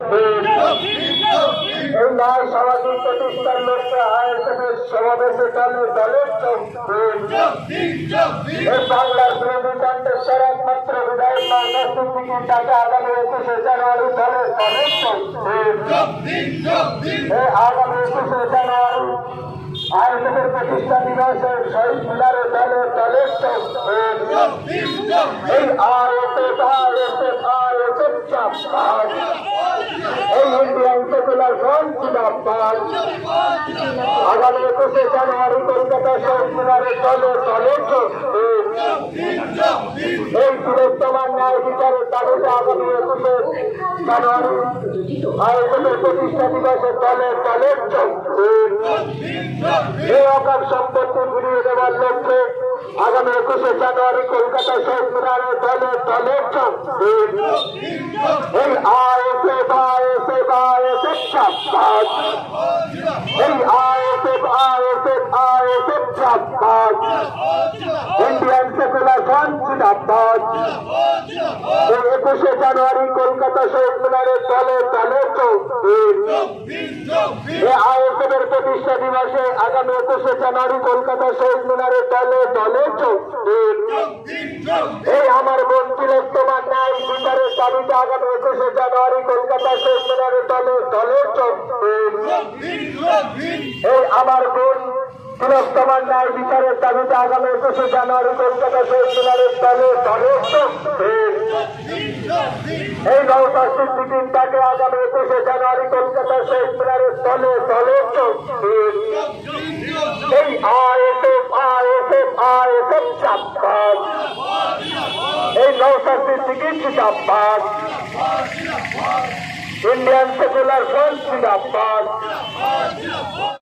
এই নয় সামাজিক প্রতিষ্ঠান লক্ষ্যে আয়োজনের সমাবেশে দলের এই বাংলার বিরোধী কণ্ঠেশ্বর একমাত্র বিধায়ক নওশাদ তাকে আগামী 21শে জানুয়ারি দলের আগামী 21শে জানুয়ারি আয়োজনের প্রতিষ্ঠা দিবসের শহীদ মিনারে দলের এই এই ইন্ডিয়ান সেকুলার ফ্রন্ট জিন্দাবাদ। আগামী 21শে জানুয়ারি কলকাতা শহীদ মিনারে এই বৃহত্তমান ন্যায় বিচারের দাবিতে আগামী 21শে জানুয়ারি আয়োজনের প্রতিষ্ঠা দিবসে দলের এই অকাল সম্পত্তি ফিরিয়ে দেওয়ার লক্ষ্যে আগামী 21শে জানুয়ারি কলকাতা শহীদ মিনারে দলের এই ইন্ডিয়ান সেকুলার ফ্রন্ট জিন্দাবাদ। এই 21শে জানুয়ারি কলকাতা শহীদ মিনারে দলের এই আয়োজনের প্রতিষ্ঠা দিবসে আগামী 21শে জানুয়ারি কলকাতা শহীদ মিনারে দলের এই আমার বোন তিলোত্তমার ন্যায় বিচারের দাবিতে আগামী 21শে জানুয়ারি কলকাতা শহীদ মিনারে এই আমার বোন তিলোত্তমার ন্যায় বিচারের দাবিতে আগামী 21শে জানুয়ারি কলকাতা শহীদ মিনারে এই নওশাদ সিদ্দিকীর তাকে আগামী 21শে জানুয়ারি কলকাতা শহীদ মিনারে এই এই নওশাদ সিদ্দিকীর জিন্দাবাদ। ইন্ডিয়ান সেকুলার ফ্রন্ট জিন্দাবাদ।